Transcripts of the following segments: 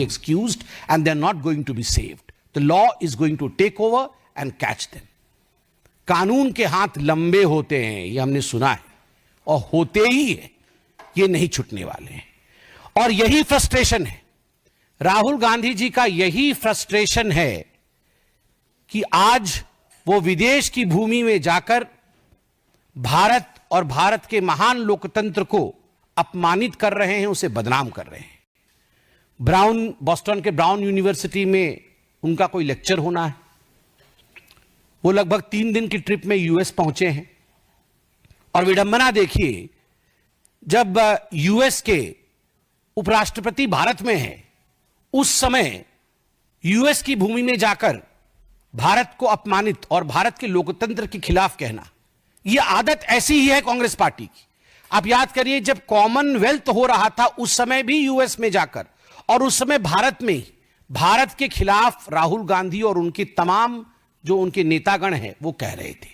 excused and they're not going to be saved. The law is going to take over and catch them. कानून के हाथ लंबे होते हैं, ये हमने सुना है, और होते ही है, ये नहीं छूटने वाले हैं. और यही फ्रस्ट्रेशन है, राहुल गांधी जी का यही फ्रस्ट्रेशन है कि आज वो विदेश की भूमि में जाकर भारत और भारत के महान लोकतंत्र को अपमानित कर रहे हैं, उसे बदनाम कर रहे हैं. बॉस्टन के ब्राउन यूनिवर्सिटी में उनका कोई लेक्चर होना है. वो लगभग 3 दिन की ट्रिप में यूएस पहुंचे हैं. और विडंबना देखिए, जब यूएस के उपराष्ट्रपति भारत में हैं, उस समय यूएस की भूमि में जाकर भारत को अपमानित और भारत के लोकतंत्र के खिलाफ कहना, यह आदत ऐसी ही है कांग्रेस पार्टी की. आप याद करिए, जब कॉमनवेल्थ हो रहा था उस समय भी यूएस में जाकर, और उस समय भारत में भारत के खिलाफ राहुल गांधी और उनके तमाम जो उनके नेतागण हैं वो कह रहे थे.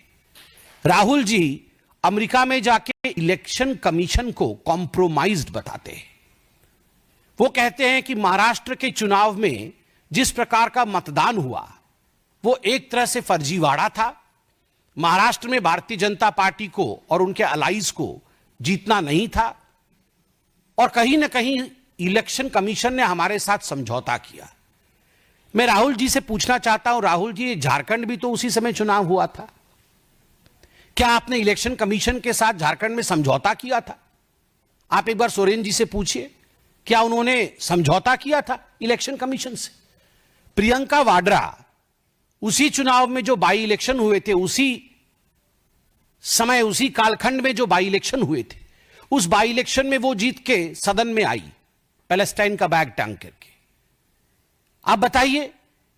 राहुल जी अमेरिका में जाके इलेक्शन कमीशन को कॉम्प्रोमाइज्ड बताते हैं. वो कहते हैं कि महाराष्ट्र के चुनाव में जिस प्रकार का मतदान हुआ वो एक तरह से फर्जीवाड़ा था. महाराष्ट्र में भारतीय जनता पार्टी को और उनके अलाइज को जीतना नहीं था, और कहीं ना कहीं इलेक्शन कमीशन ने हमारे साथ समझौता किया. मैं राहुल जी से पूछना चाहता हूं, राहुल जी, झारखंड भी तो उसी समय चुनाव हुआ था. क्या आपने इलेक्शन कमीशन के साथ झारखंड में समझौता किया था? आप एक बार सोरेन जी से पूछिए, क्या उन्होंने समझौता किया था इलेक्शन कमीशन से? प्रियंका वाड्रा, उसी चुनाव में जो बाई इलेक्शन हुए थे, उसी समय उसी कालखंड में जो बाई इलेक्शन हुए थे, उस बाई इलेक्शन में वो जीत के सदन में आई पैलेस्टाइन का बैग टांग करके. आप बताइए,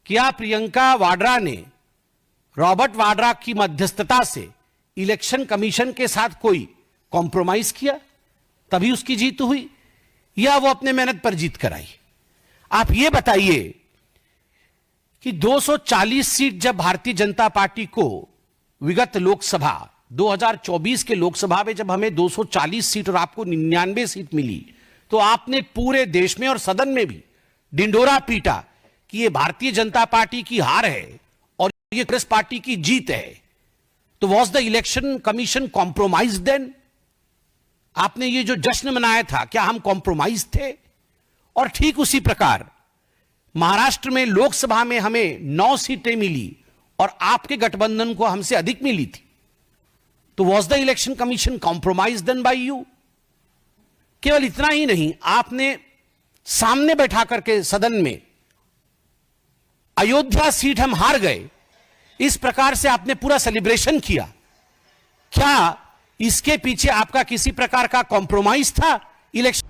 क्या प्रियंका वाड्रा ने रॉबर्ट वाड्रा की मध्यस्थता से इलेक्शन कमीशन के साथ कोई कॉम्प्रोमाइज किया तभी उसकी जीत हुई, या वो अपने मेहनत पर जीत कर आई? आप ये बताइए कि 240 सीट जब भारतीय जनता पार्टी को विगत लोकसभा 2024 के लोकसभा में जब हमें 240 सीट और आपको 99 सीट मिली, तो आपने पूरे देश में और सदन में भी डिंडोरा पीटा कि ये भारतीय जनता पार्टी की हार है और ये कांग्रेस पार्टी की जीत है. तो was the election commission compromise then? आपने ये जो जश्न मनाया था, क्या हम कॉम्प्रोमाइज थे? और ठीक उसी प्रकार महाराष्ट्र में लोकसभा में हमें 9 सीटें मिली और आपके गठबंधन को हमसे अधिक मिली थी. तो was the election commission compromise then by you? केवल इतना ही नहीं, आपने सामने बैठा करके सदन में अयोध्या सीट हम हार गए, इस प्रकार से आपने पूरा सेलिब्रेशन किया. क्या इसके पीछे आपका किसी प्रकार का कॉम्प्रोमाइज था इलेक्शन?